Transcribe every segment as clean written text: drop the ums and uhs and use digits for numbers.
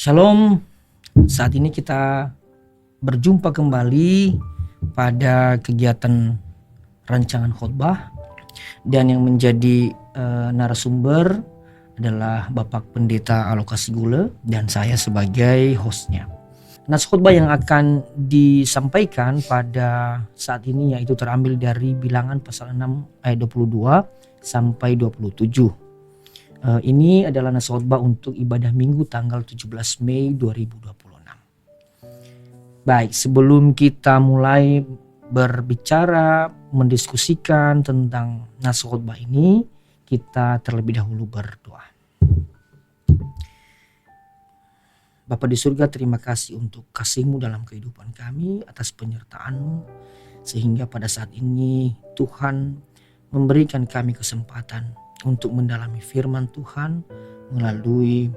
Shalom, saat ini kita berjumpa kembali pada kegiatan rancangan khotbah dan yang menjadi narasumber adalah Bapak Pendeta Alokasi Gule dan saya sebagai hostnya. Nas khotbah yang akan disampaikan pada saat ini yaitu terambil dari Bilangan pasal 6 ayat 22 sampai 27. Ini adalah nas khotbah untuk ibadah minggu tanggal 17 Mei 2026. Baik, sebelum kita mulai berbicara, mendiskusikan tentang nas khotbah ini, kita terlebih dahulu berdoa. Bapa di surga, terima kasih untuk kasih-Mu dalam kehidupan kami, atas penyertaan-Mu, sehingga pada saat ini Tuhan memberikan kami kesempatan untuk mendalami firman Tuhan melalui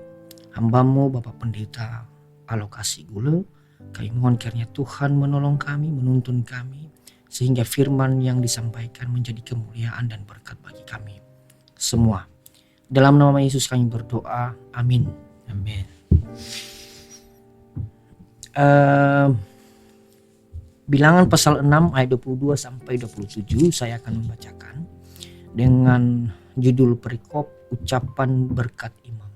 hamba-Mu Bapak Pendeta Alokasi Gule. Kami mohon kiranya Tuhan menolong kami, menuntun kami, sehingga firman yang disampaikan menjadi kemuliaan dan berkat bagi kami semua. Dalam nama Yesus kami berdoa, amin. Amin. Bilangan pasal 6 ayat 22 sampai 27 saya akan membacakan dengan judul perikop ucapan berkat imam.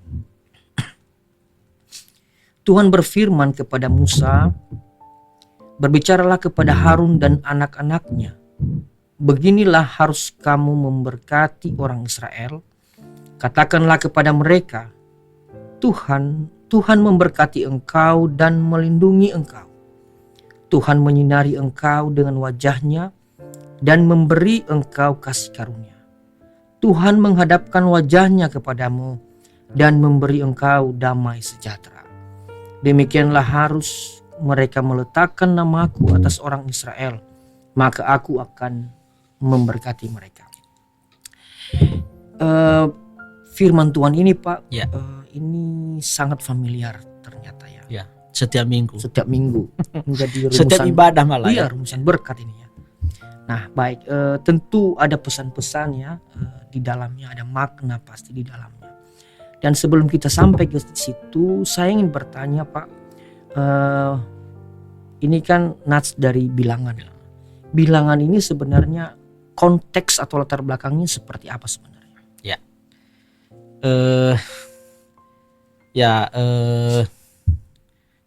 Tuhan berfirman kepada Musa, berbicaralah kepada Harun dan anak-anaknya. Beginilah harus kamu memberkati orang Israel. Katakanlah kepada mereka, Tuhan memberkati engkau dan melindungi engkau. Tuhan menyinari engkau dengan wajahnya dan memberi engkau kasih karunia. Tuhan menghadapkan wajahnya kepadamu dan memberi engkau damai sejahtera. Demikianlah harus mereka meletakkan namaku atas orang Israel, maka aku akan memberkati mereka. Firman Tuhan ini Pak, Ya. Ini sangat familiar ternyata ya. Ya, setiap minggu. Setiap minggu menjadi rumusan, Setiap ibadah malah iya, rumusan berkat ini ya. Nah baik, tentu ada pesan-pesan ya, di dalamnya ada makna pasti di dalamnya. Dan sebelum kita sampai ke situ, saya ingin bertanya Pak, ini kan nats dari Bilangan. Bilangan ini sebenarnya konteks atau latar belakangnya seperti apa sebenarnya? Ya.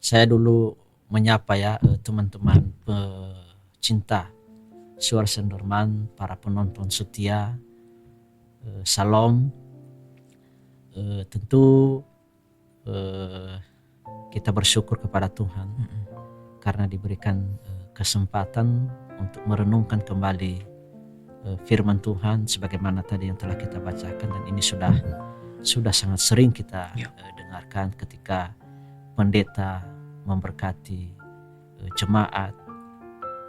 Saya dulu menyapa ya teman-teman pecinta Suara Senderman, para penonton setia. Salam. Tentu kita bersyukur kepada Tuhan karena diberikan kesempatan untuk merenungkan kembali firman Tuhan sebagaimana tadi yang telah kita bacakan, dan ini sudah sangat sering kita dengarkan ketika pendeta memberkati jemaat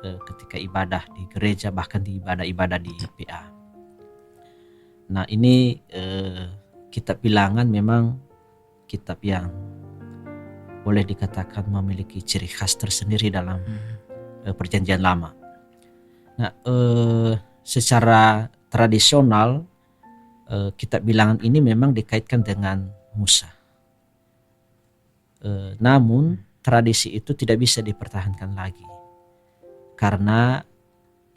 ketika ibadah di gereja, bahkan di ibadah-ibadah di PA. Nah ini kitab Bilangan memang kitab yang boleh dikatakan memiliki ciri khas tersendiri dalam perjanjian lama. Nah secara tradisional kitab Bilangan ini memang dikaitkan dengan Musa. Namun tradisi itu tidak bisa dipertahankan lagi karena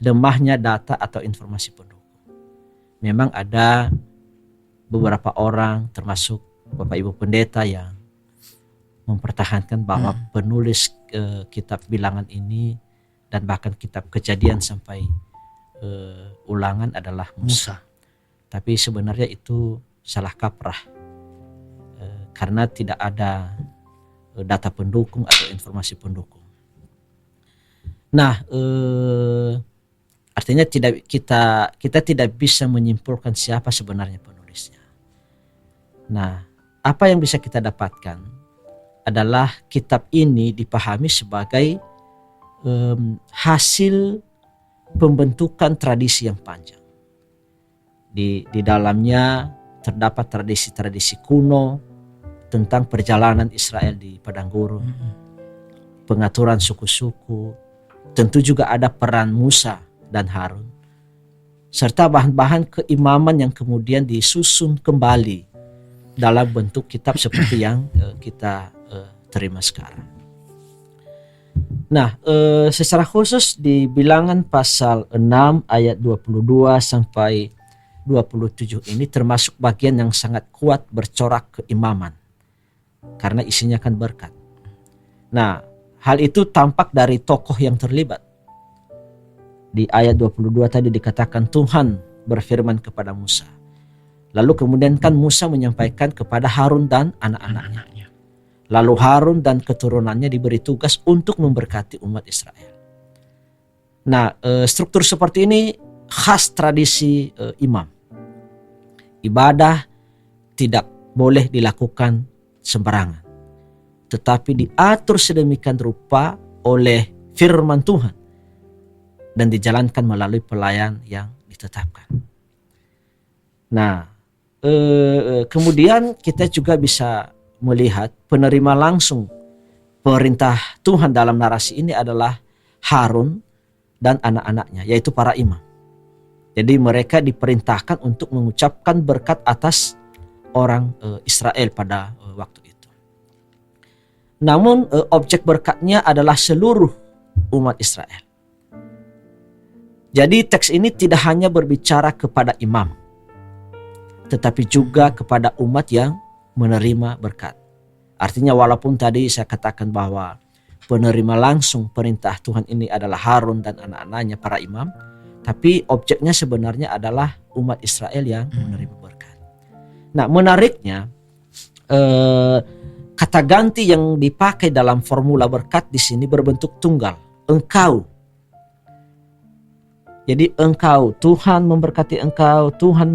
lemahnya data atau informasi pendukung. Memang ada beberapa orang termasuk Bapak Ibu Pendeta yang mempertahankan bahwa penulis kitab Bilangan ini dan bahkan kitab Kejadian sampai Ulangan adalah Musa. Tapi sebenarnya itu salah kaprah karena tidak ada data pendukung atau informasi pendukung. Nah, artinya kita tidak bisa menyimpulkan siapa sebenarnya penulisnya. Nah, apa yang bisa kita dapatkan adalah kitab ini dipahami sebagai hasil pembentukan tradisi yang panjang. Di dalamnya terdapat tradisi-tradisi kuno tentang perjalanan Israel di padang gurun, pengaturan suku-suku, tentu juga ada peran Musa dan Harun, serta bahan-bahan keimaman yang kemudian disusun kembali dalam bentuk kitab seperti yang kita terima sekarang. Nah, secara khusus di Bilangan pasal 6 ayat 22 sampai 27 ini termasuk bagian yang sangat kuat bercorak keimaman karena isinya kan berkat. Nah, hal itu tampak dari tokoh yang terlibat. Di ayat 22 tadi dikatakan Tuhan berfirman kepada Musa. Lalu kemudian kan Musa menyampaikan kepada Harun dan anak-anaknya. Lalu Harun dan keturunannya diberi tugas untuk memberkati umat Israel. Nah, struktur seperti ini khas tradisi imam. Ibadah tidak boleh dilakukan sembarangan, tetapi diatur sedemikian rupa oleh firman Tuhan dan dijalankan melalui pelayan yang ditetapkan. Nah, kemudian kita juga bisa melihat penerima langsung perintah Tuhan dalam narasi ini adalah Harun dan anak-anaknya, yaitu para imam. Jadi mereka diperintahkan untuk mengucapkan berkat atas orang Israel pada waktu itu. Namun objek berkatnya adalah seluruh umat Israel. Jadi teks ini tidak hanya berbicara kepada imam, tetapi juga kepada umat yang menerima berkat. Artinya walaupun tadi saya katakan bahwa penerima langsung perintah Tuhan ini adalah Harun dan anak-anaknya para imam, tapi objeknya sebenarnya adalah umat Israel yang menerima berkat. Nah, menariknya kata ganti yang dipakai dalam formula berkat di sini berbentuk tunggal, engkau. Jadi engkau, Tuhan memberkati engkau, Tuhan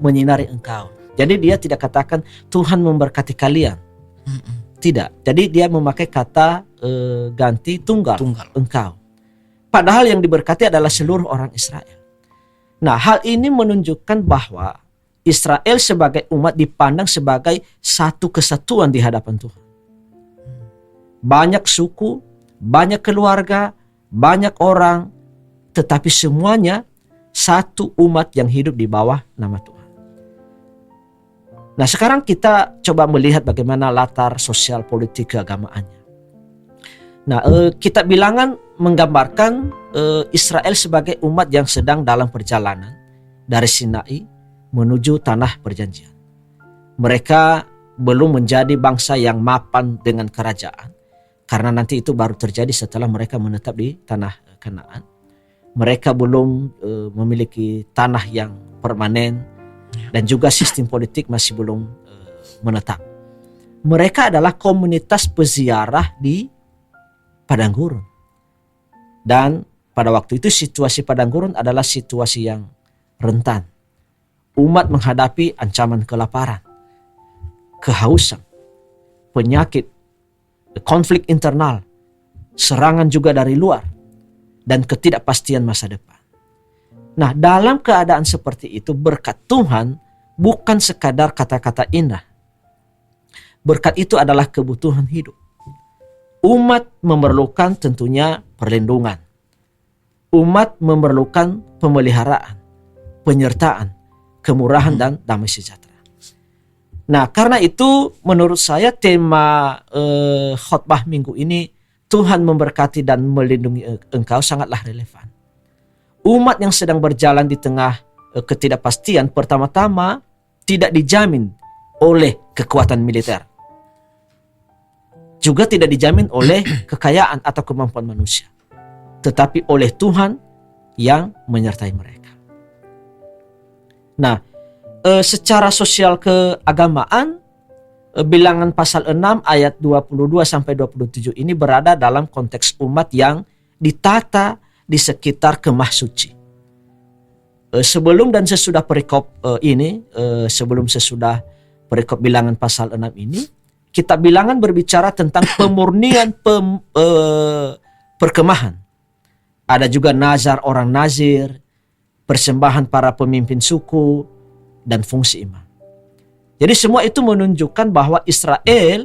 menyinari engkau. Jadi dia tidak katakan Tuhan memberkati kalian. Tidak. Jadi dia memakai kata ganti tunggal, engkau. Padahal yang diberkati adalah seluruh orang Israel. Nah, hal ini menunjukkan bahwa Israel sebagai umat dipandang sebagai satu kesatuan di hadapan Tuhan. Banyak suku, banyak keluarga, banyak orang, tetapi semuanya satu umat yang hidup di bawah nama Tuhan. Nah, sekarang kita coba melihat bagaimana latar sosial politik keagamaannya. Nah, kitab Bilangan menggambarkan Israel sebagai umat yang sedang dalam perjalanan dari Sinai menuju tanah perjanjian. Mereka belum menjadi bangsa yang mapan dengan kerajaan, karena nanti itu baru terjadi setelah mereka menetap di tanah Kanaan. Mereka belum memiliki tanah yang permanen, dan juga sistem politik masih belum menetap. Mereka adalah komunitas peziarah di padang gurun. Dan pada waktu itu situasi padang gurun adalah situasi yang rentan. Umat menghadapi ancaman kelaparan, kehausan, penyakit, konflik internal, serangan juga dari luar, dan ketidakpastian masa depan. Nah, dalam keadaan seperti itu berkat Tuhan bukan sekadar kata-kata indah. Berkat itu adalah kebutuhan hidup. Umat memerlukan tentunya perlindungan. Umat memerlukan pemeliharaan, penyertaan, kemurahan dan damai sejahtera. Nah, karena itu menurut saya tema khotbah minggu ini, Tuhan memberkati dan melindungi engkau, sangatlah relevan. Umat yang sedang berjalan di tengah ketidakpastian pertama-tama tidak dijamin oleh kekuatan militer. Juga tidak dijamin oleh kekayaan atau kemampuan manusia. Tetapi oleh Tuhan yang menyertai mereka. Nah, secara sosial keagamaan, Bilangan pasal 6 ayat 22 sampai 27 ini berada dalam konteks umat yang ditata di sekitar kemah suci. Sebelum dan sesudah perikop ini, sebelum sesudah perikop Bilangan pasal 6 ini, kitab Bilangan berbicara tentang pemurnian perkemahan. Ada juga nazar orang nazir, persembahan para pemimpin suku, dan fungsi imam. Jadi semua itu menunjukkan bahwa Israel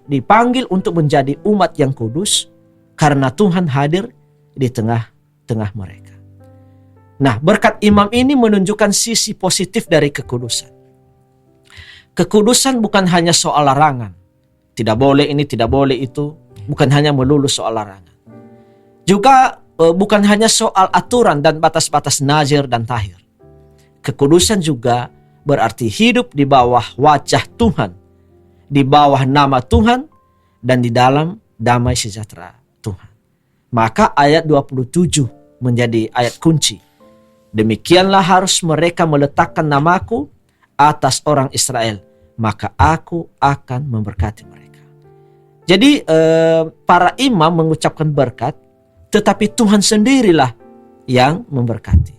dipanggil untuk menjadi umat yang kudus karena Tuhan hadir di tengah-tengah mereka. Nah, berkat imam ini menunjukkan sisi positif dari kekudusan. kekudusan bukan hanya soal larangan. Tidak boleh ini, tidak boleh itu. Bukan hanya melulu soal larangan. Juga bukan hanya soal aturan dan batas-batas nazir dan tahir. Kekudusan juga berarti hidup di bawah wajah Tuhan, di bawah nama Tuhan, dan di dalam damai sejahtera Tuhan. Maka ayat 27 menjadi ayat kunci. Demikianlah harus mereka meletakkan namaku atas orang Israel, maka aku akan memberkati mereka. Jadi para imam mengucapkan berkat, tetapi Tuhan sendirilah yang memberkati.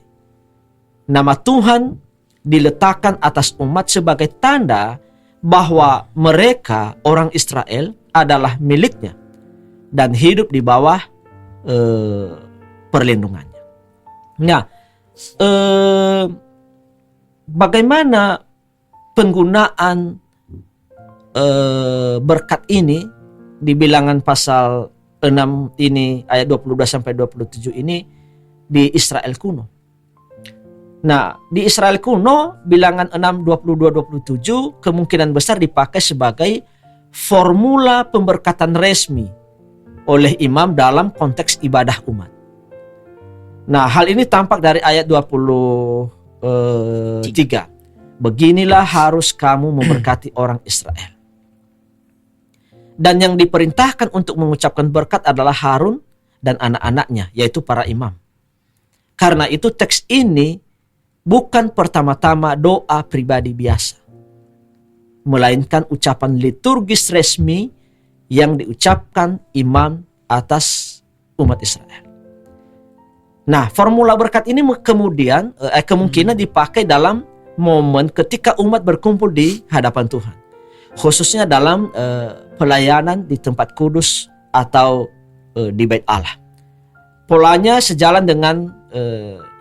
Nama Tuhan diletakkan atas umat sebagai tanda bahwa mereka orang Israel adalah miliknya dan hidup di bawah perlindungannya. Nah, bagaimana penggunaan berkat ini di Bilangan pasal 6 ini ayat 22 sampai 27 ini di Israel kuno? Nah, di Israel kuno Bilangan 6 22-27 kemungkinan besar dipakai sebagai formula pemberkatan resmi oleh imam dalam konteks ibadah umat. Nah, hal ini tampak dari ayat 23. Beginilah harus kamu memberkati orang Israel. Dan yang diperintahkan untuk mengucapkan berkat adalah Harun dan anak-anaknya, yaitu para imam. Karena itu teks ini bukan pertama-tama doa pribadi biasa, melainkan ucapan liturgis resmi yang diucapkan imam atas umat Israel. Nah, formula berkat ini kemudian kemungkinan dipakai dalam momen ketika umat berkumpul di hadapan Tuhan, khususnya dalam pelayanan di tempat kudus atau di Bait Allah. Polanya sejalan dengan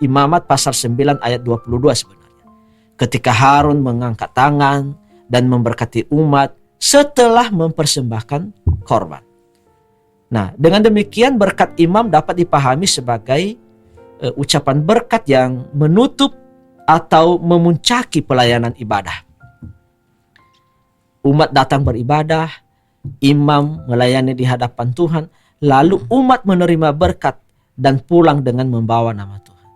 Imamat pasal 9 ayat 22 sebenarnya. Ketika Harun mengangkat tangan dan memberkati umat setelah mempersembahkan korban. Nah, dengan demikian berkat imam dapat dipahami sebagai ucapan berkat yang menutup atau memuncaki pelayanan ibadah. Umat datang beribadah, imam melayani di hadapan Tuhan, lalu umat menerima berkat dan pulang dengan membawa nama Tuhan.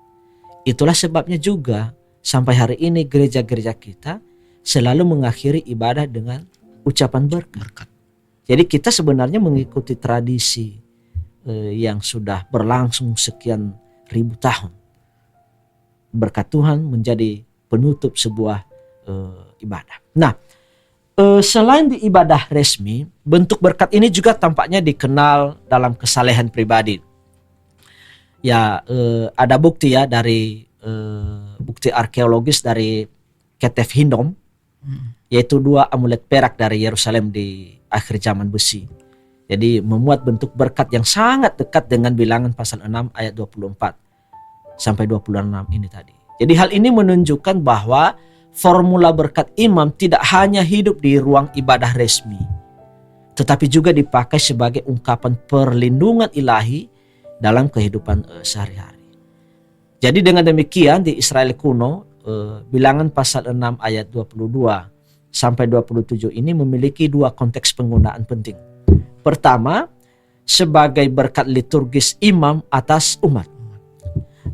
Itulah sebabnya juga sampai hari ini gereja-gereja kita selalu mengakhiri ibadah dengan ucapan berkat. Jadi kita sebenarnya mengikuti tradisi yang sudah berlangsung sekian ribu tahun. Berkat Tuhan menjadi penutup sebuah ibadah. Nah, selain di ibadah resmi, bentuk berkat ini juga tampaknya dikenal dalam kesalehan pribadi. Ya, ada bukti ya dari bukti arkeologis dari Ketef Hindom, yaitu 2 amulet perak dari Yerusalem di akhir zaman besi. Jadi memuat bentuk berkat yang sangat dekat dengan Bilangan pasal 6 ayat 24 sampai 26 ini tadi. Jadi hal ini menunjukkan bahwa formula berkat imam tidak hanya hidup di ruang ibadah resmi, tetapi juga dipakai sebagai ungkapan perlindungan ilahi dalam kehidupan sehari-hari. Jadi dengan demikian di Israel kuno, Bilangan pasal 6 ayat 22 sampai 27 ini memiliki 2 konteks penggunaan penting. Pertama, sebagai berkat liturgis imam atas umat.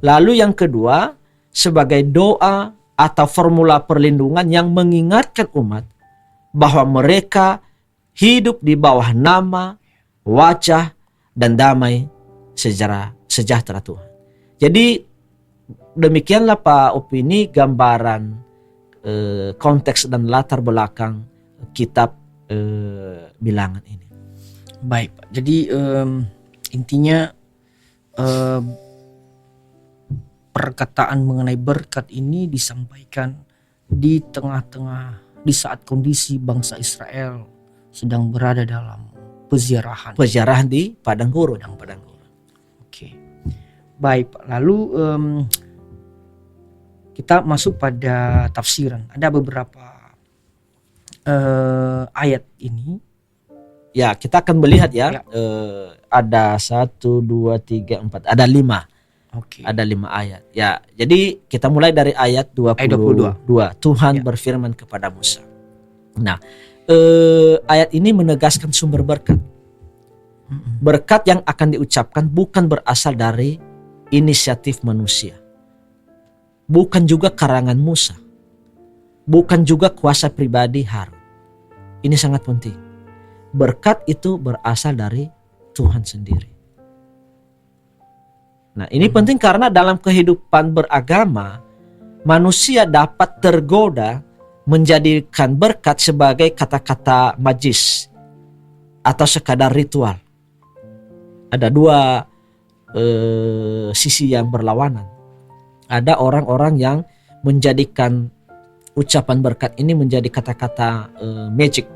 Lalu yang kedua, sebagai doa atau formula perlindungan yang mengingatkan umat bahwa mereka hidup di bawah nama, wajah, dan damai sejahtera Tuhan. Jadi demikianlah Pak Opini gambaran konteks dan latar belakang kitab Bilangan ini. Baik Pak, jadi intinya perkataan mengenai berkat ini disampaikan di tengah-tengah, di saat kondisi bangsa Israel sedang berada dalam peziarahan. Peziarahan di Padang Gurun. Oke. Baik Pak, lalu kita masuk pada tafsiran. Ada beberapa ayat ini. Ya, kita akan melihat ya. Ya. Ada 1, 2, 3, 4, ada 5. Oke. Ada 5 ayat. Ya, jadi kita mulai dari ayat 22. Ayat 22. Tuhan Ya. berfirman kepada Musa. Nah, ayat ini menegaskan sumber berkat. Berkat yang akan diucapkan bukan berasal dari inisiatif manusia, bukan juga karangan Musa, bukan juga kuasa pribadi Harun. Ini sangat penting. Berkat itu berasal dari Tuhan sendiri. Nah, ini penting karena dalam kehidupan beragama, manusia dapat tergoda menjadikan berkat sebagai kata-kata majis atau sekadar ritual. Ada dua sisi yang berlawanan. Ada orang-orang yang menjadikan ucapan berkat ini menjadi kata-kata magic.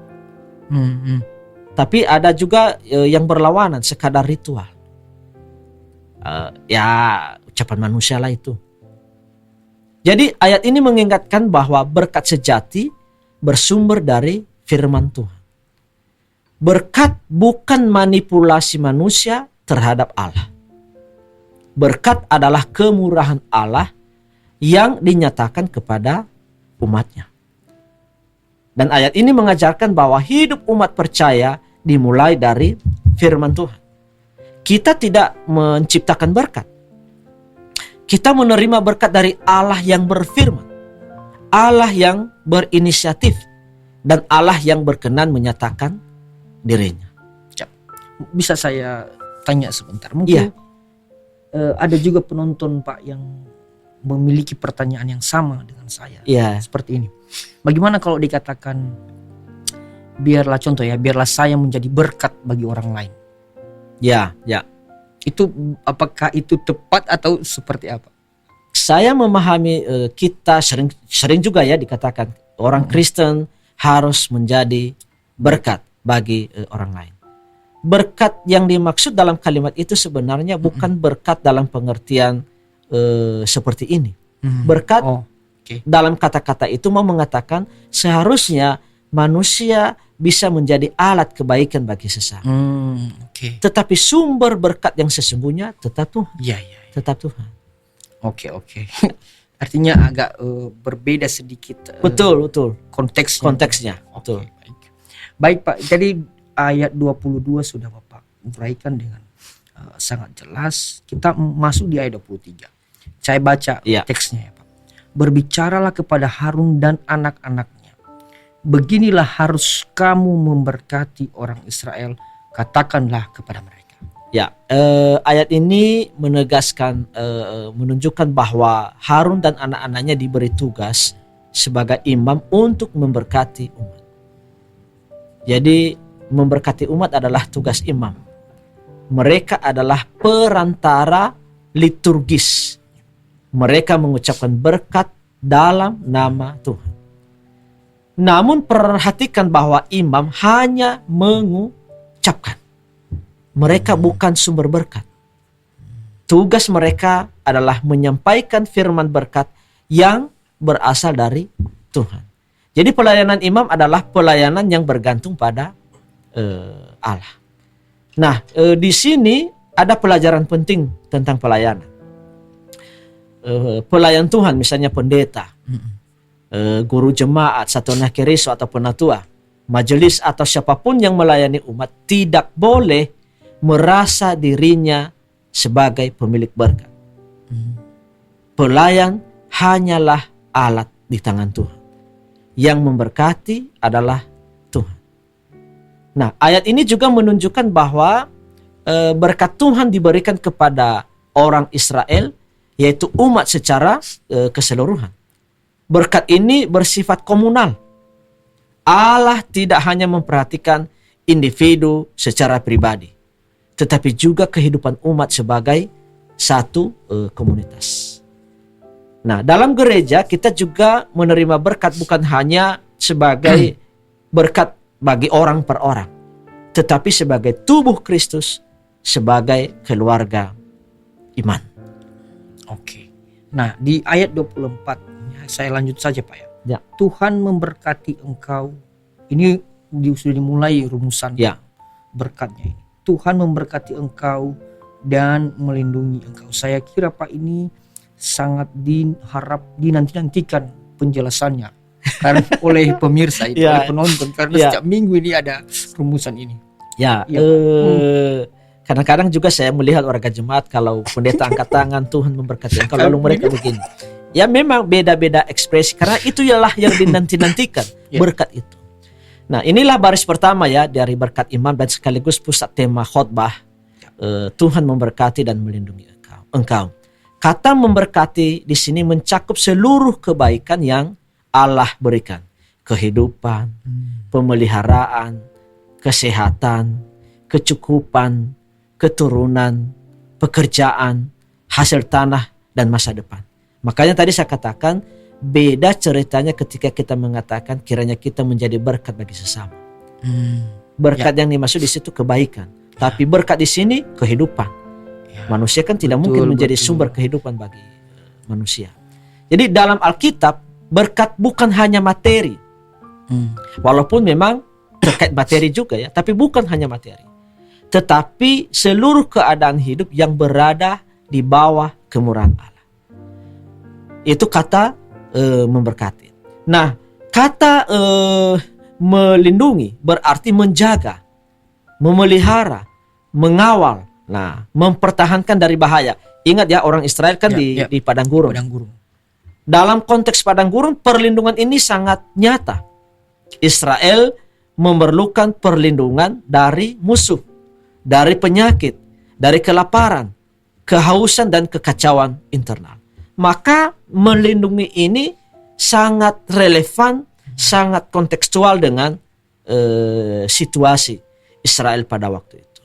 Tapi ada juga yang berlawanan, sekadar ritual. Ya ucapan manusia lah itu. Jadi ayat ini mengingatkan bahwa berkat sejati bersumber dari firman Tuhan. Berkat bukan manipulasi manusia terhadap Allah. Berkat adalah kemurahan Allah yang dinyatakan kepada umatnya. Dan ayat ini mengajarkan bahwa hidup umat percaya dimulai dari firman Tuhan. Kita tidak menciptakan berkat. Kita menerima berkat dari Allah yang berfirman, Allah yang berinisiatif, dan Allah yang berkenan menyatakan dirinya. Bisa saya tanya sebentar? Mungkin ada juga penonton Pak yang memiliki pertanyaan yang sama dengan saya. Seperti ini. Bagaimana kalau dikatakan, biarlah contoh ya, biarlah saya menjadi berkat bagi orang lain. Ya. Itu apakah itu tepat atau seperti apa? Saya memahami kita sering juga ya dikatakan orang Kristen harus menjadi berkat bagi orang lain. Berkat yang dimaksud dalam kalimat itu sebenarnya bukan berkat dalam pengertian seperti ini. Berkat dalam kata-kata itu mau mengatakan seharusnya manusia bisa menjadi alat kebaikan bagi sesama. Tetapi sumber berkat yang sesungguhnya tetap Tuhan. Tetap Tuhan. Oke. Artinya agak berbeda sedikit. Betul. Konteksnya. Betul. Baik Pak, jadi ayat 22 sudah Bapak uraikan dengan sangat jelas. Kita masuk di ayat 23. Saya baca teksnya ya Pak. Berbicaralah kepada Harun dan anak-anaknya. Beginilah harus kamu memberkati orang Israel, katakanlah kepada mereka. Ayat ini menegaskan, menunjukkan bahwa Harun dan anak-anaknya diberi tugas sebagai imam untuk memberkati umat. Jadi memberkati umat adalah tugas imam. Mereka adalah perantara liturgis. Mereka mengucapkan berkat dalam nama Tuhan. Namun perhatikan bahwa imam hanya mengucapkan. Mereka bukan sumber berkat. Tugas mereka adalah menyampaikan firman berkat yang berasal dari Tuhan. Jadi pelayanan imam adalah pelayanan yang bergantung pada Allah. Nah, di sini ada pelajaran penting tentang pelayanan. Pelayan Tuhan, misalnya pendeta, guru jemaat, satuan keriso atau penatua, majelis atau siapapun yang melayani umat tidak boleh merasa dirinya sebagai pemilik berkat. Pelayan hanyalah alat di tangan Tuhan. Yang memberkati adalah Tuhan. Nah, ayat ini juga menunjukkan bahwa berkat Tuhan diberikan kepada orang Israel, yaitu umat secara keseluruhan. Berkat ini bersifat komunal. Allah tidak hanya memperhatikan individu secara pribadi, tetapi juga kehidupan umat sebagai satu komunitas. Nah, dalam gereja kita juga menerima berkat bukan hanya sebagai berkat bagi orang per orang, tetapi sebagai tubuh Kristus, sebagai keluarga iman. Oke. Nah, di ayat 24, saya lanjut saja Pak ya. Tuhan memberkati engkau. Ini sudah dimulai rumusan berkatnya ini. Tuhan memberkati engkau dan melindungi engkau. Saya kira Pak ini sangat dinantikan penjelasannya karena oleh pemirsa itu, Ya. oleh penonton, karena Ya. setiap minggu ini ada rumusan ini. Ya, Iya, kadang-kadang juga saya melihat warga jemaat kalau pendeta angkat tangan, Tuhan memberkati engkau, lalu mereka begini. Ya memang beda-beda ekspresi, karena itu ialah yang dinanti-nantikan, Ya. berkat itu. Nah, inilah baris pertama ya dari berkat imam dan sekaligus pusat tema khotbah. Tuhan memberkati dan melindungi engkau. Kata memberkati di sini mencakup seluruh kebaikan yang Allah berikan. Kehidupan, pemeliharaan, kesehatan, kecukupan, keturunan, pekerjaan, hasil tanah, dan masa depan. Makanya tadi saya katakan beda ceritanya ketika kita mengatakan kiranya kita menjadi berkat bagi sesama. Berkat yang dimaksud di situ kebaikan, tapi berkat di sini kehidupan. Manusia kan tidak mungkin menjadi sumber kehidupan bagi manusia. Jadi dalam Alkitab berkat bukan hanya materi, walaupun memang terkait materi juga ya, tapi bukan hanya materi, tetapi seluruh keadaan hidup yang berada di bawah kemurahan Allah. Itu kata memberkati. Nah, kata melindungi berarti menjaga, memelihara, mengawal, nah, mempertahankan dari bahaya. Ingat ya, orang Israel kan di padang gurun. Dalam konteks padang gurun, perlindungan ini sangat nyata. Israel memerlukan perlindungan dari musuh, dari penyakit, dari kelaparan, kehausan, dan kekacauan internal. Maka melindungi ini sangat relevan, sangat kontekstual dengan situasi Israel pada waktu itu.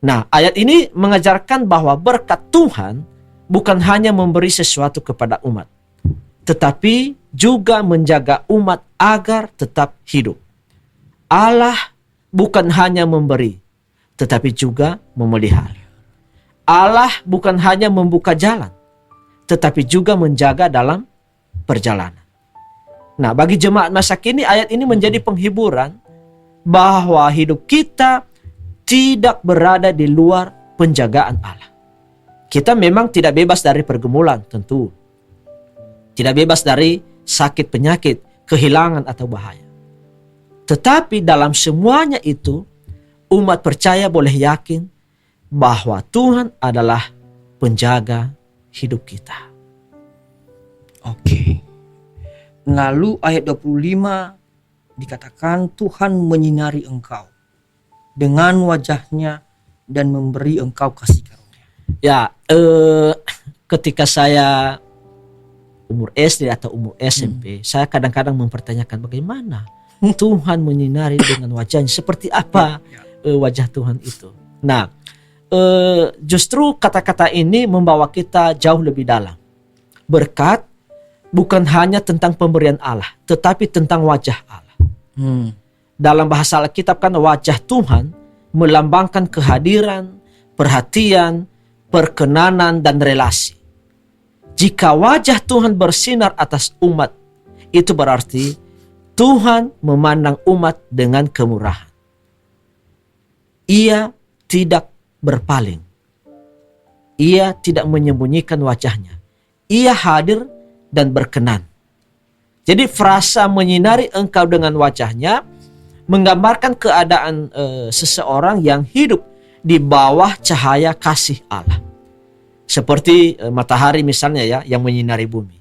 Nah, ayat ini mengajarkan bahwa berkat Tuhan bukan hanya memberi sesuatu kepada umat, tetapi juga menjaga umat agar tetap hidup. Allah bukan hanya memberi, tetapi juga memelihara. Allah bukan hanya membuka jalan, tetapi juga menjaga dalam perjalanan. Nah, bagi jemaat masa kini, ayat ini menjadi penghiburan bahwa hidup kita tidak berada di luar penjagaan Allah. Kita memang tidak bebas dari pergumulan, tentu. Tidak bebas dari sakit, penyakit, kehilangan, atau bahaya. Tetapi dalam semuanya itu, umat percaya boleh yakin bahwa Tuhan adalah penjaga hidup kita. Oke. Lalu ayat 25 dikatakan Tuhan menyinari engkau dengan wajahnya dan memberi engkau kasih karunia. Ya, ketika saya umur SD atau umur SMP, saya kadang-kadang mempertanyakan bagaimana Tuhan menyinari dengan wajahnya, seperti apa wajah Tuhan itu. Nah, justru kata-kata ini membawa kita jauh lebih dalam. Berkat bukan hanya tentang pemberian Allah, tetapi tentang wajah Allah. Dalam bahasa Alkitab kan wajah Tuhan melambangkan kehadiran, perhatian, perkenanan, dan relasi. Jika wajah Tuhan bersinar atas umat, itu berarti Tuhan memandang umat dengan kemurahan. Ia tidak berpaling. Ia tidak menyembunyikan wajahnya. Ia hadir dan berkenan. Jadi frasa menyinari engkau dengan wajahnya menggambarkan keadaan seseorang yang hidup di bawah cahaya kasih Allah. Seperti matahari misalnya ya, yang menyinari bumi.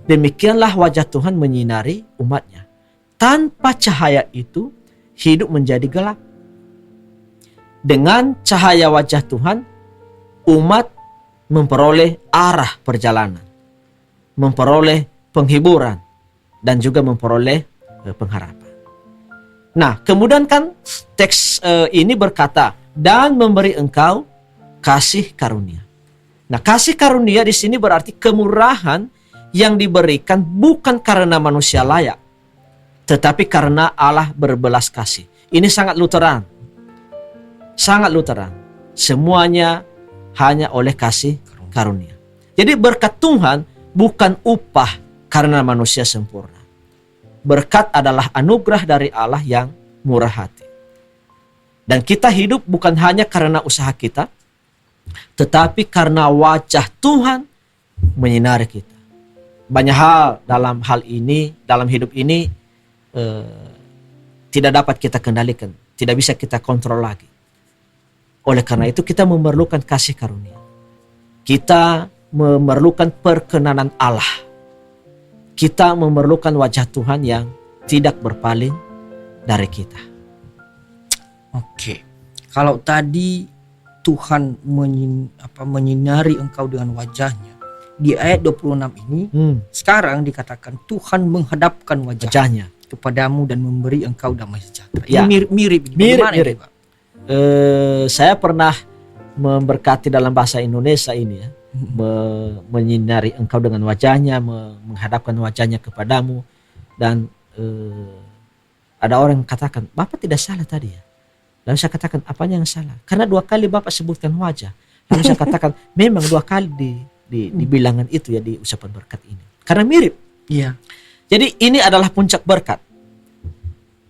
Demikianlah wajah Tuhan menyinari umatnya. Tanpa cahaya itu, hidup menjadi gelap. Dengan cahaya wajah Tuhan, umat memperoleh arah perjalanan, memperoleh penghiburan, dan juga memperoleh pengharapan. Nah, kemudian kan teks ini berkata, dan memberi engkau kasih karunia. Nah, kasih karunia di sini berarti kemurahan yang diberikan bukan karena manusia layak, tetapi karena Allah berbelas kasih. Ini sangat Lutheran. Sangat Lutheran. Semuanya hanya oleh kasih karunia. Jadi berkat Tuhan bukan upah karena manusia sempurna. Berkat adalah anugerah dari Allah yang murah hati. Dan kita hidup bukan hanya karena usaha kita, tetapi karena wajah Tuhan menyinari kita. banyak hal dalam hal ini, dalam hidup ini tidak dapat kita kendalikan, tidak bisa kita kontrol lagi. Oleh karena itu kita memerlukan kasih karunia. Kita memerlukan perkenanan Allah. Kita memerlukan wajah Tuhan yang tidak berpaling dari kita. Oke. Kalau tadi Tuhan menyinari engkau dengan wajahnya, di ayat 26 ini sekarang dikatakan Tuhan menghadapkan wajahnya kepadamu dan memberi engkau damai sejahtera. Ya. Ini mirip. Mirip. Saya pernah memberkati dalam bahasa Indonesia ini ya, menyinari engkau dengan wajahnya, menghadapkan wajahnya kepadamu, dan ada orang yang katakan Bapak tidak salah tadi ya. Lalu saya katakan apanya yang salah? Karena 2 kali Bapak sebutkan wajah. Lalu saya katakan memang 2 kali di bilangan itu ya, di ucapan berkat ini. Karena mirip. Iya. Jadi ini adalah puncak berkat.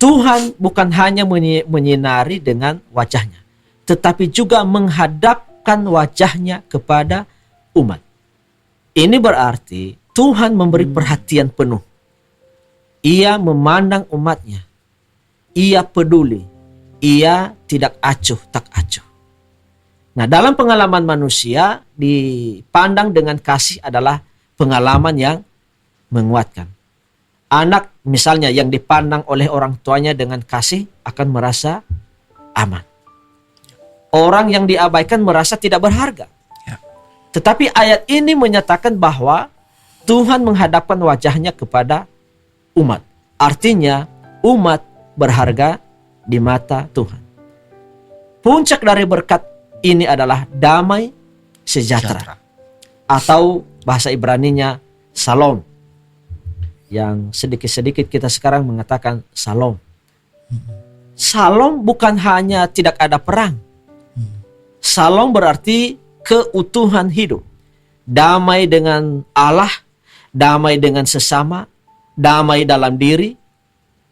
Tuhan bukan hanya menyinari dengan wajahnya, tetapi juga menghadapkan wajahnya kepada umat. Ini berarti Tuhan memberi perhatian penuh. Ia memandang umatnya. Ia peduli. Ia tidak acuh tak acuh. Nah, dalam pengalaman manusia dipandang dengan kasih adalah pengalaman yang menguatkan. Anak misalnya yang dipandang oleh orang tuanya dengan kasih akan merasa aman. Orang yang diabaikan merasa tidak berharga. Ya. Tetapi ayat ini menyatakan bahwa Tuhan menghadapkan wajahnya kepada umat. Artinya umat berharga di mata Tuhan. Puncak dari berkat ini adalah damai sejahtera. Atau bahasa Ibraninya Shalom. Yang sedikit-sedikit kita sekarang mengatakan Shalom. Shalom bukan hanya tidak ada perang. Shalom berarti keutuhan hidup. Damai dengan Allah, damai dengan sesama, damai dalam diri,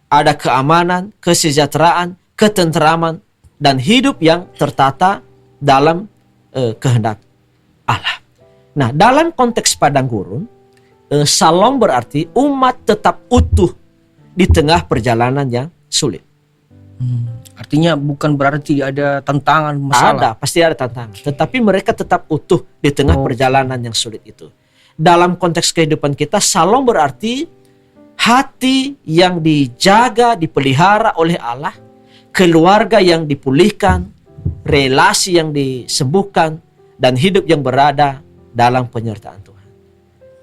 ada keamanan, kesejahteraan, ketenteraman, dan hidup yang tertata dalam kehendak Allah. Nah, dalam konteks padang gurun, Shalom berarti umat tetap utuh di tengah perjalanan yang sulit. Artinya bukan berarti ada tantangan, masalah. Ada, pasti ada tantangan. Tetapi mereka tetap utuh di tengah perjalanan yang sulit itu. Dalam konteks kehidupan kita, Shalom berarti hati yang dijaga, dipelihara oleh Allah, keluarga yang dipulihkan, relasi yang disembuhkan, dan hidup yang berada dalam penyertaan Tuhan.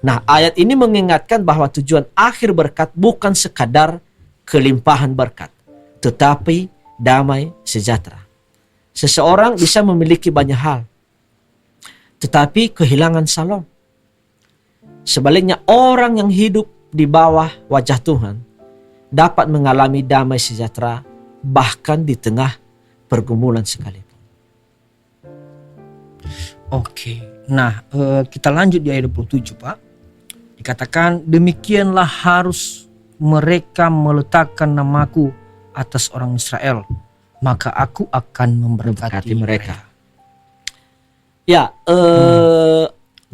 Nah, ayat ini mengingatkan bahwa tujuan akhir berkat bukan sekadar kelimpahan berkat, tetapi damai sejahtera. Seseorang bisa memiliki banyak hal, tetapi kehilangan Shalom. Sebaliknya, orang yang hidup di bawah wajah Tuhan dapat mengalami damai sejahtera bahkan di tengah pergumulan sekalipun. Oke. Nah, kita lanjut di ayat 27, Pak. Dikatakan demikianlah harus mereka meletakkan namaku atas orang Israel, maka aku akan memberkati mereka. Ya,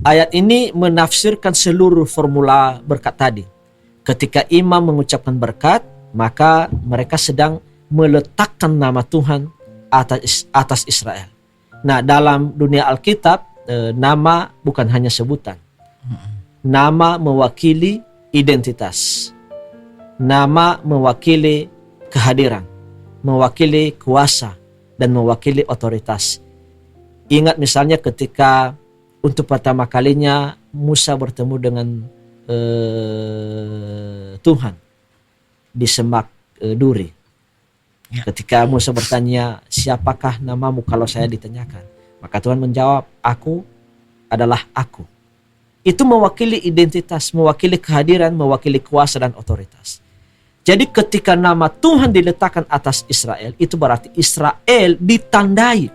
ayat ini menafsirkan seluruh formula berkat tadi. Ketika imam mengucapkan berkat, maka mereka sedang meletakkan nama Tuhan atas Israel. Nah, dalam dunia Alkitab, nama bukan hanya sebutan. Nama mewakili identitas. Nama mewakili kehadiran, mewakili kuasa, dan mewakili otoritas. Ingat misalnya ketika untuk pertama kalinya Musa bertemu dengan Tuhan di semak Duri. Ya. Ketika Musa bertanya, siapakah namamu kalau saya ditanyakan? Maka Tuhan menjawab, aku adalah aku. Itu mewakili identitas, mewakili kehadiran, mewakili kuasa dan otoritas. Jadi ketika nama Tuhan diletakkan atas Israel, itu berarti Israel ditandai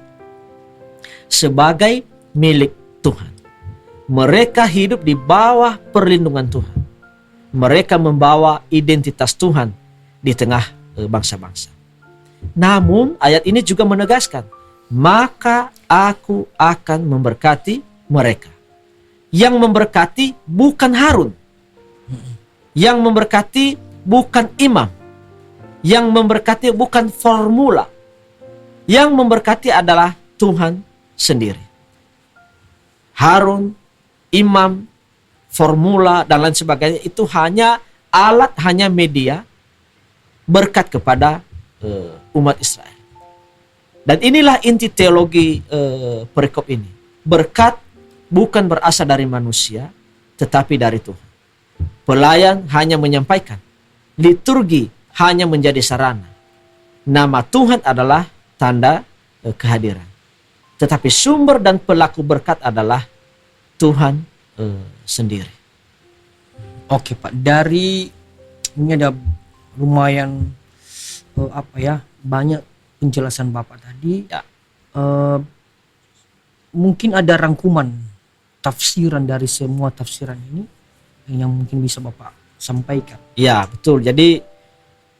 sebagai milik Tuhan. Mereka hidup di bawah perlindungan Tuhan. Mereka membawa identitas Tuhan di tengah bangsa-bangsa. Namun ayat ini juga menegaskan, maka aku akan memberkati mereka. Yang memberkati bukan Harun, Yang memberkati bukan imam. Yang memberkati bukan formula. Yang memberkati adalah Tuhan sendiri. Harun, imam, formula, dan lain sebagainya itu hanya alat, hanya media berkat kepada umat Israel. Dan inilah inti teologi perikop ini. Berkat bukan berasal dari manusia, tetapi dari Tuhan. Pelayan hanya menyampaikan. Liturgi hanya menjadi sarana. Nama Tuhan adalah tanda kehadiran. Tetapi sumber dan pelaku berkat adalah Tuhan sendiri. Oke Pak, dari ini ada lumayan banyak penjelasan Bapak tadi. Ya. Mungkin ada rangkuman tafsiran dari semua tafsiran ini yang mungkin bisa Bapak sampaikan. Ya, betul. Jadi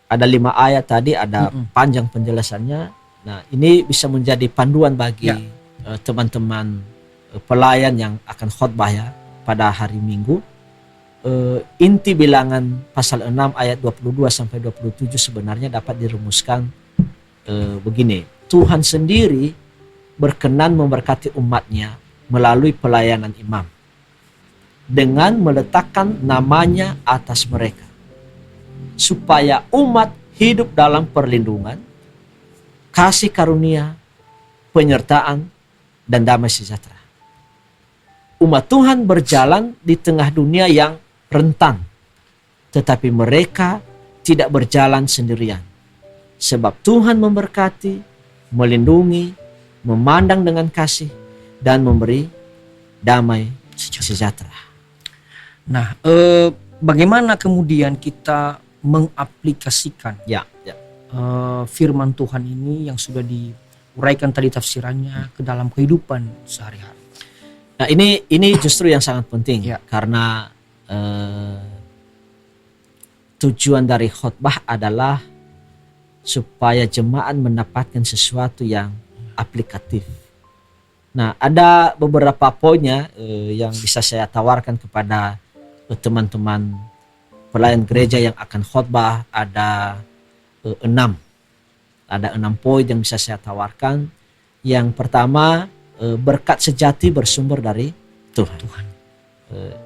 ada 5 ayat tadi, ada panjang penjelasannya. Nah, ini bisa menjadi panduan bagi teman-teman pelayan yang akan khotbah ya pada hari Minggu. Inti bilangan pasal 6 ayat 22 sampai 27 sebenarnya dapat dirumuskan begini. Tuhan sendiri berkenan memberkati umatnya melalui pelayanan imam dengan meletakkan namanya atas mereka supaya umat hidup dalam perlindungan, kasih karunia, penyertaan, dan damai sejahtera. Umat Tuhan berjalan di tengah dunia yang rentan, tetapi mereka tidak berjalan sendirian. Sebab Tuhan memberkati, melindungi, memandang dengan kasih, dan memberi damai sejahtera. Nah, bagaimana kemudian kita mengaplikasikan firman Tuhan ini yang sudah diuraikan tadi tafsirannya ke dalam kehidupan sehari-hari? Nah, ini justru yang sangat penting karena tujuan dari khotbah adalah supaya jemaat mendapatkan sesuatu yang aplikatif. Nah, ada beberapa poinnya yang bisa saya tawarkan kepada teman-teman pelayan gereja yang akan khotbah. Ada 6 poin yang bisa saya tawarkan. Yang pertama, berkat sejati bersumber dari Tuhan.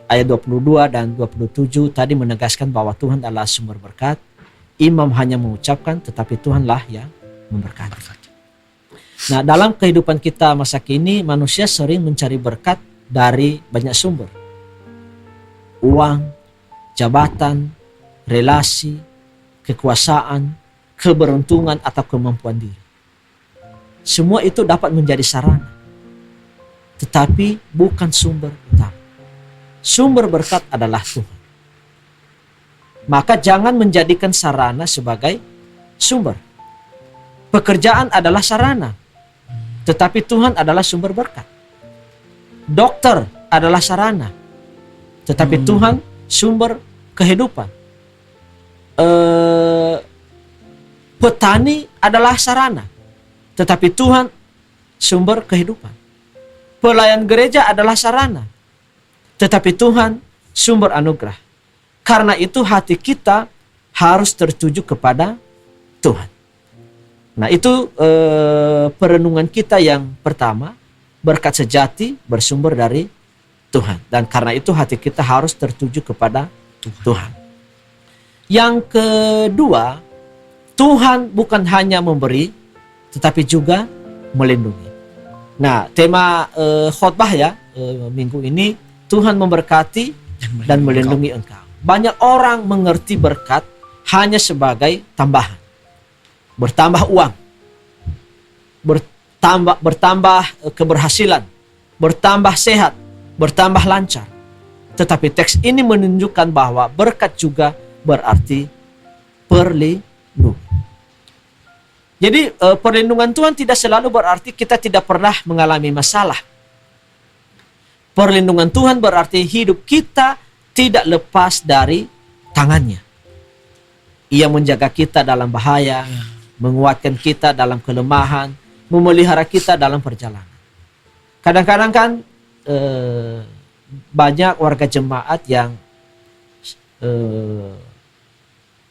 Ayat 22 dan 27 tadi menegaskan bahwa Tuhan adalah sumber berkat. Imam hanya mengucapkan, tetapi Tuhanlah yang memberkati. Nah, dalam kehidupan kita masa kini, manusia sering mencari berkat dari banyak sumber. Uang, jabatan, relasi, kekuasaan, keberuntungan, atau kemampuan diri. Semua itu dapat menjadi sarana, tetapi bukan sumber utama. Sumber berkat adalah Tuhan. Maka jangan menjadikan sarana sebagai sumber. Pekerjaan adalah sarana, tetapi Tuhan adalah sumber berkat. Dokter adalah sarana, tetapi Tuhan sumber kehidupan. Petani adalah sarana, tetapi Tuhan sumber kehidupan. Pelayan gereja adalah sarana, tetapi Tuhan sumber anugerah. Karena itu hati kita harus tertuju kepada Tuhan. Nah, itu perenungan kita yang pertama, berkat sejati bersumber dari Tuhan. Dan karena itu hati kita harus tertuju kepada Tuhan. Yang kedua, Tuhan bukan hanya memberi, tetapi juga melindungi. Nah, tema khotbah ya minggu ini, Tuhan memberkati dan melindungi engkau. Banyak orang mengerti berkat hanya sebagai tambahan. Bertambah uang, bertambah keberhasilan, bertambah sehat, bertambah lancar. Tetapi teks ini menunjukkan bahwa berkat juga berarti perlindungan. Jadi perlindungan Tuhan tidak selalu berarti kita tidak pernah mengalami masalah. Perlindungan Tuhan berarti hidup kita tidak lepas dari tangannya. Ia menjaga kita dalam bahaya, menguatkan kita dalam kelemahan, memelihara kita dalam perjalanan. Kadang-kadang kan banyak warga jemaat yang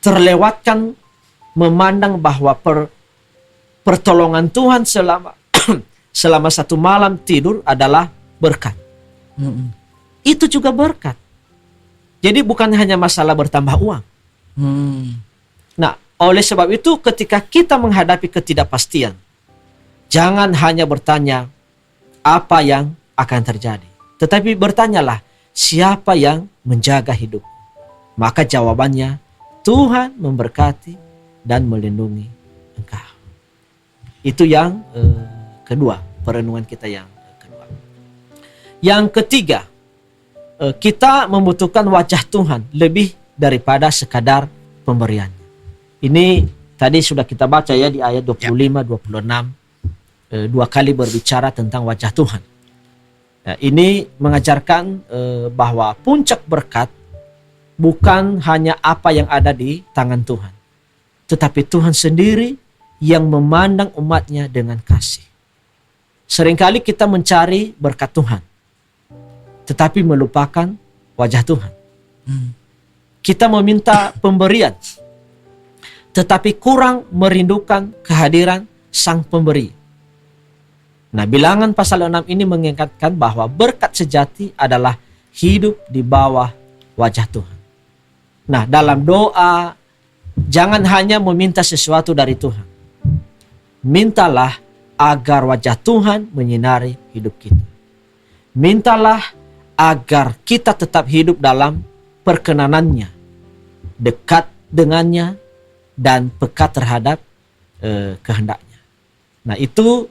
terlewatkan memandang bahwa pertolongan Tuhan selama selama satu malam tidur adalah berkat. Itu juga berkat. Jadi bukan hanya masalah bertambah uang. Nah, oleh sebab itu ketika kita menghadapi ketidakpastian, jangan hanya bertanya apa yang akan terjadi, tetapi bertanyalah siapa yang menjaga hidup. Maka jawabannya, Tuhan memberkati dan melindungi engkau. Itu yang kedua, perenungan kita yang kedua. Yang ketiga, kita membutuhkan wajah Tuhan lebih daripada sekadar pemberiannya. Ini tadi sudah kita baca ya di ayat 25, 26. Dua kali berbicara tentang wajah Tuhan. Ini mengajarkan bahwa puncak berkat bukan hanya apa yang ada di tangan Tuhan, tetapi Tuhan sendiri yang memandang umatnya dengan kasih. Seringkali kita mencari berkat Tuhan, tetapi melupakan wajah Tuhan. Kita meminta pemberian, tetapi kurang merindukan kehadiran Sang Pemberi. Nah, Bilangan pasal 6 ini mengingatkan bahwa berkat sejati adalah hidup di bawah wajah Tuhan. Nah, dalam doa, jangan hanya meminta sesuatu dari Tuhan. Mintalah agar wajah Tuhan menyinari hidup kita. Mintalah agar kita tetap hidup dalam perkenanannya, dekat dengannya, dan peka terhadap kehendaknya. Nah, itu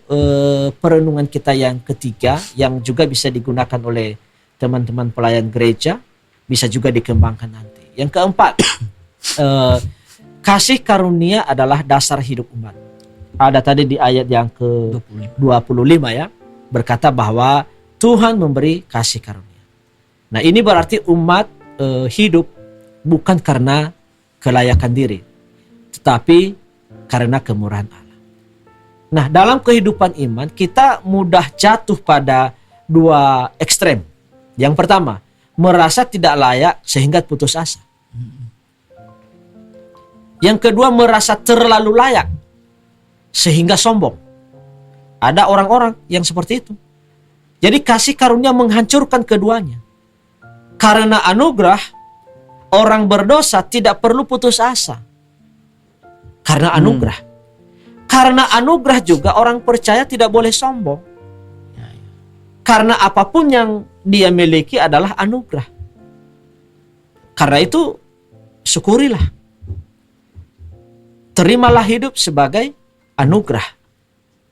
perenungan kita yang ketiga yang juga bisa digunakan oleh teman-teman pelayan gereja, bisa juga dikembangkan nanti. Yang keempat, kasih karunia adalah dasar hidup umat. Ada tadi di ayat yang ke-25 ya, berkata bahwa Tuhan memberi kasih karunia. Nah, ini berarti umat hidup bukan karena kelayakan diri, tetapi karena kemurahan Allah. Nah, dalam kehidupan iman kita mudah jatuh pada dua ekstrem. Yang pertama, merasa tidak layak sehingga putus asa. Yang kedua, merasa terlalu layak sehingga sombong. Ada orang-orang yang seperti itu. Jadi kasih karunia menghancurkan keduanya. Karena anugerah, orang berdosa tidak perlu putus asa. Karena anugerah. Karena anugerah juga orang percaya tidak boleh sombong. Karena apapun yang dia miliki adalah anugerah. Karena itu syukurilah. Terimalah hidup sebagai anugerah.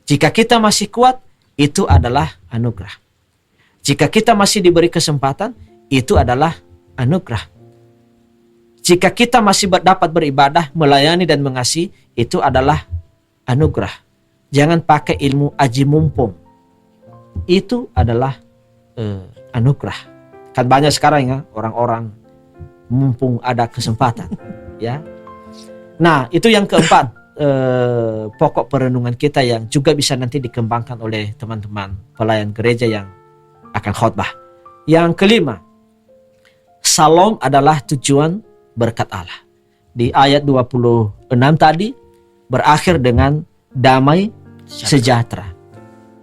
Jika kita masih kuat, itu adalah anugerah. Jika kita masih diberi kesempatan, itu adalah anugerah. Jika kita masih dapat beribadah, melayani dan mengasihi, itu adalah anugerah. Jangan pakai ilmu aji mumpung. Itu adalah anugerah. Kan banyak sekarang ya orang-orang mumpung ada kesempatan, ya. Nah, itu yang keempat, pokok perenungan kita yang juga bisa nanti dikembangkan oleh teman-teman pelayan gereja yang akan khotbah. Yang kelima, Shalom adalah tujuan berkat Allah. Di ayat 26 tadi berakhir dengan damai sejahtera.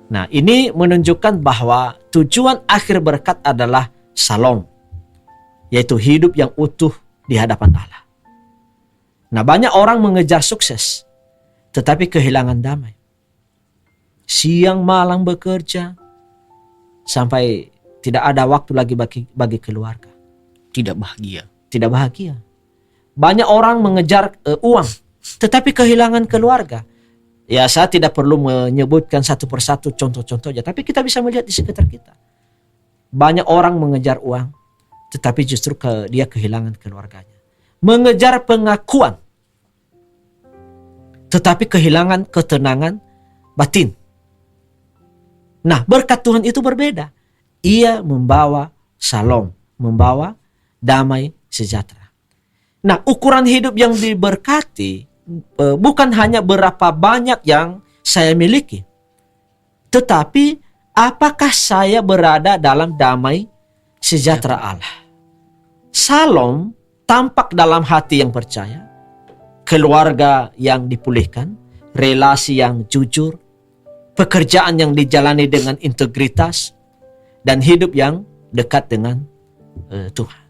Nah, ini menunjukkan bahwa tujuan akhir berkat adalah Shalom, yaitu hidup yang utuh di hadapan Allah. Nah, banyak orang mengejar sukses, tetapi kehilangan damai. Siang malam bekerja, sampai tidak ada waktu lagi bagi keluarga. Tidak bahagia. Tidak bahagia. Banyak orang mengejar uang, tetapi kehilangan keluarga. Ya, saya tidak perlu menyebutkan satu persatu contoh-contohnya, tapi kita bisa melihat di sekitar kita. Banyak orang mengejar uang, tetapi justru dia kehilangan keluarganya. Mengejar pengakuan, tetapi kehilangan ketenangan batin. Nah, berkat Tuhan itu berbeda. Ia membawa Shalom, membawa damai sejahtera. Nah, ukuran hidup yang diberkati bukan hanya berapa banyak yang saya miliki, tetapi apakah saya berada dalam damai sejahtera Allah. Shalom tampak dalam hati yang percaya, keluarga yang dipulihkan, relasi yang jujur, pekerjaan yang dijalani dengan integritas, dan hidup yang dekat dengan Tuhan.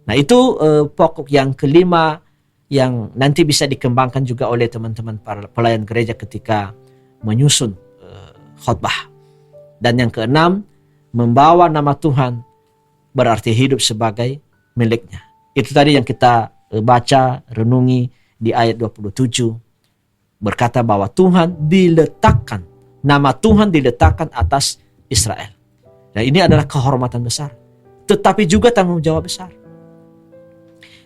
Nah, itu pokok yang kelima yang nanti bisa dikembangkan juga oleh teman-teman para pelayan gereja ketika menyusun khotbah. Dan yang keenam, membawa nama Tuhan berarti hidup sebagai miliknya. Itu tadi yang kita baca, renungi di ayat 27. Berkata bahwa nama Tuhan diletakkan atas Israel. Nah, ini adalah kehormatan besar, tetapi juga tanggung jawab besar.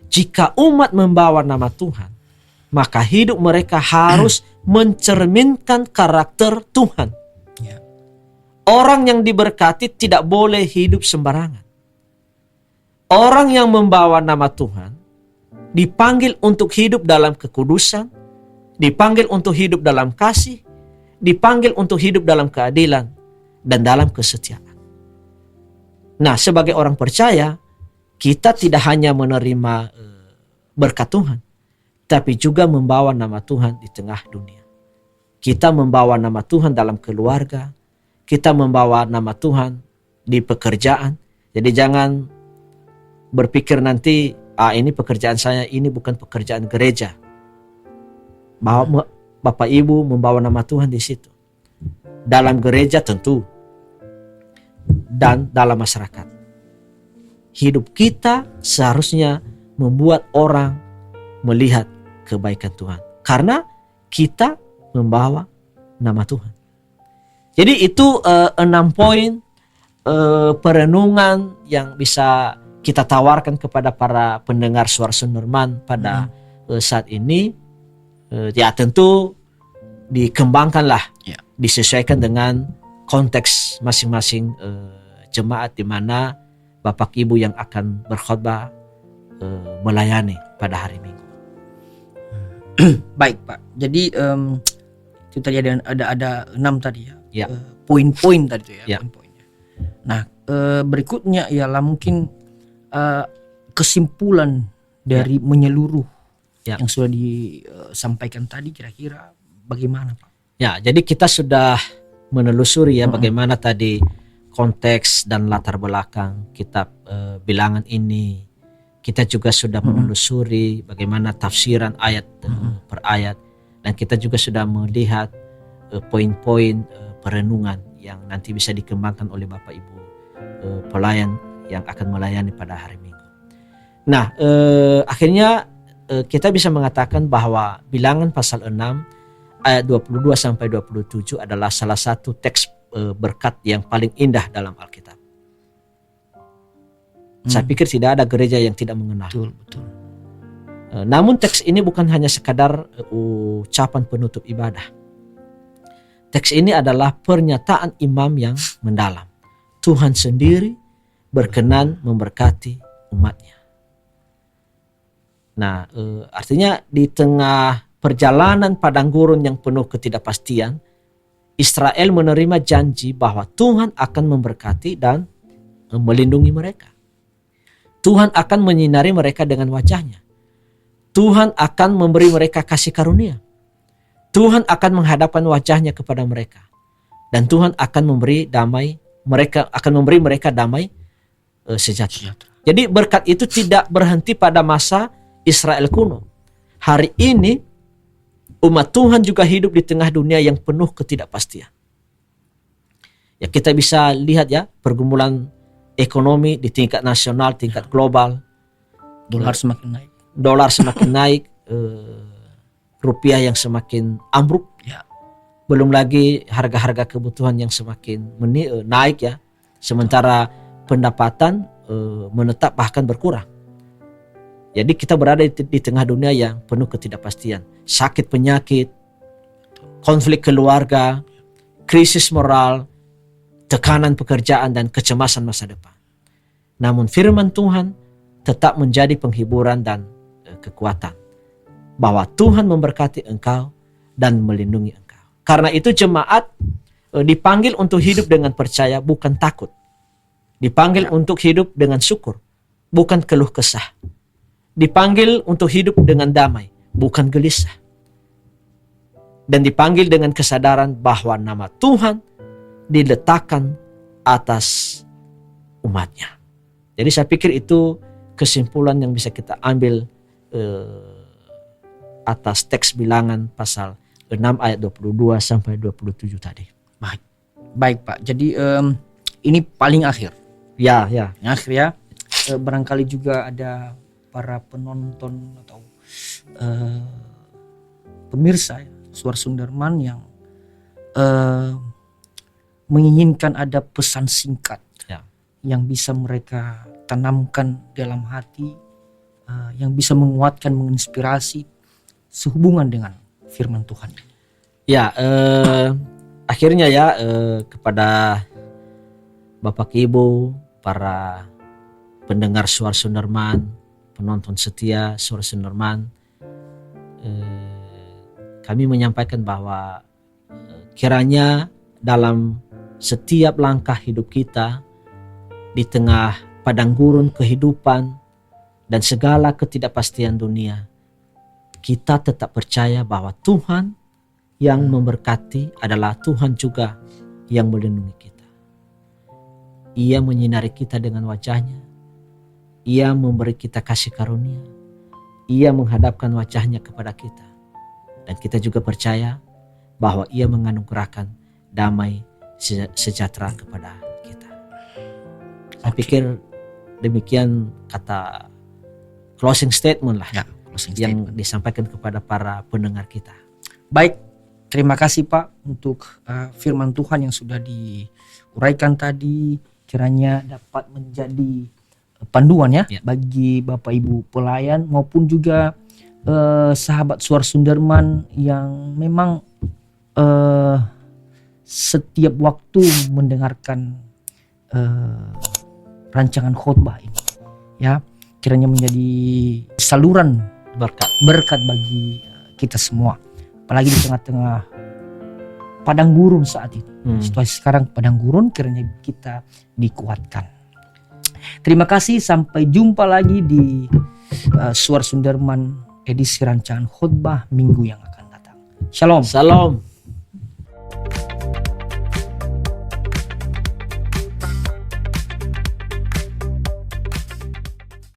Jika umat membawa nama Tuhan, maka hidup mereka harus mencerminkan karakter Tuhan. Ya. Orang yang diberkati tidak boleh hidup sembarangan. Orang yang membawa nama Tuhan dipanggil untuk hidup dalam kekudusan, dipanggil untuk hidup dalam kasih, dipanggil untuk hidup dalam keadilan, dan dalam kesetiaan. Nah, sebagai orang percaya, kita tidak hanya menerima berkat Tuhan, tapi juga membawa nama Tuhan di tengah dunia. Kita membawa nama Tuhan dalam keluarga, kita membawa nama Tuhan di pekerjaan. Jadi jangan berpikir nanti, ini pekerjaan saya, ini bukan pekerjaan gereja. Bahwa Bapak Ibu membawa nama Tuhan di situ. Dalam gereja tentu, dan dalam masyarakat. Hidup kita seharusnya membuat orang melihat kebaikan Tuhan. Karena kita membawa nama Tuhan. Jadi itu 6 poin perenungan yang bisa kita tawarkan kepada para pendengar suara Sunurman pada saat ini. Ya tentu dikembangkanlah, disesuaikan dengan konteks masing-masing jemaat di mana Bapak Ibu yang akan berkhotbah melayani pada hari Minggu. Baik Pak, jadi itu tadi ada 6 tadi ya, Ya. Poin-poin tadi itu ya, Ya. poin-poinnya. Nah, berikutnya ialah mungkin kesimpulan dari menyeluruh Ya. yang sudah disampaikan tadi, kira-kira bagaimana Pak? Ya, jadi kita sudah menelusuri ya bagaimana tadi konteks dan latar belakang kitab Bilangan ini. Kita juga sudah menelusuri bagaimana tafsiran ayat per ayat, dan kita juga sudah melihat poin-poin perenungan yang nanti bisa dikembangkan oleh Bapak Ibu pelayan yang akan melayani pada hari Minggu. Nah, akhirnya kita bisa mengatakan bahwa Bilangan pasal 6 ayat 22 sampai 27 adalah salah satu teks berkat yang paling indah dalam Alkitab. Saya pikir tidak ada gereja yang tidak mengenal. Betul. Namun teks ini bukan hanya sekadar ucapan penutup ibadah. Teks ini adalah pernyataan imam yang mendalam. Tuhan sendiri berkenan memberkati umatnya. Nah, artinya di tengah perjalanan padang gurun yang penuh ketidakpastian, Israel menerima janji bahwa Tuhan akan memberkati dan melindungi mereka. Tuhan akan menyinari mereka dengan wajahnya. Tuhan akan memberi mereka kasih karunia. Tuhan akan menghadapkan wajahnya kepada mereka. Dan Tuhan akan memberi mereka damai sejahtera. Jadi berkat itu tidak berhenti pada masa Israel kuno. Hari ini umat Tuhan juga hidup di tengah dunia yang penuh ketidakpastian. Ya, kita bisa lihat ya pergumulan ekonomi di tingkat nasional, tingkat global. Dolar semakin naik. Rupiah yang semakin ambruk. Ya. Belum lagi harga-harga kebutuhan yang semakin naik ya. Sementara pendapatan menetap bahkan berkurang. Jadi kita berada di tengah dunia yang penuh ketidakpastian. Sakit penyakit, konflik keluarga, krisis moral, tekanan pekerjaan, dan kecemasan masa depan. Namun firman Tuhan tetap menjadi penghiburan dan kekuatan. Bahwa Tuhan memberkati engkau dan melindungi engkau. Karena itu jemaat dipanggil untuk hidup dengan percaya, bukan takut. Dipanggil untuk hidup dengan syukur, bukan keluh kesah. dipanggil untuk hidup dengan damai, bukan gelisah. Dan dipanggil dengan kesadaran bahwa nama Tuhan diletakkan atas umatnya. Jadi saya pikir itu kesimpulan yang bisa kita ambil atas teks Bilangan pasal 6 ayat 22 sampai 27 tadi. Baik Pak, jadi ini paling akhir. Ya. Yang akhir ya. Barangkali juga ada para penonton atau pemirsa ya, Suara Sunderman yang menginginkan ada pesan singkat yang bisa mereka tanamkan dalam hati, yang bisa menguatkan, menginspirasi sehubungan dengan firman Tuhan. Ya, akhirnya ya kepada Bapak Ibu, para pendengar Suara Sunderman, penonton setia Suara Sunderman, kami menyampaikan bahwa kiranya dalam setiap langkah hidup kita di tengah padang gurun kehidupan dan segala ketidakpastian dunia, kita tetap percaya bahwa Tuhan yang memberkati adalah Tuhan juga yang melindungi kita. Ia menyinari kita dengan wajahnya. Ia memberi kita kasih karunia. Ia menghadapkan wajahnya kepada kita. Dan kita juga percaya bahwa ia menganugerahkan damai sejahtera kepada kita. Saya pikir demikian kata closing statement lah yang disampaikan kepada para pendengar kita. Baik, terima kasih Pak untuk firman Tuhan yang sudah diuraikan tadi. Kiranya dapat menjadi panduan ya bagi Bapak Ibu pelayan maupun juga sahabat Suara Sunderman yang memang setiap waktu mendengarkan rancangan khotbah ini ya, kiranya menjadi saluran berkat bagi kita semua, apalagi di tengah-tengah padang gurun saat ini. Situasi sekarang padang gurun, kiranya kita dikuatkan. Terima kasih, sampai jumpa lagi di Suara Sunderman edisi rancangan khotbah minggu yang akan datang. Shalom. Salam.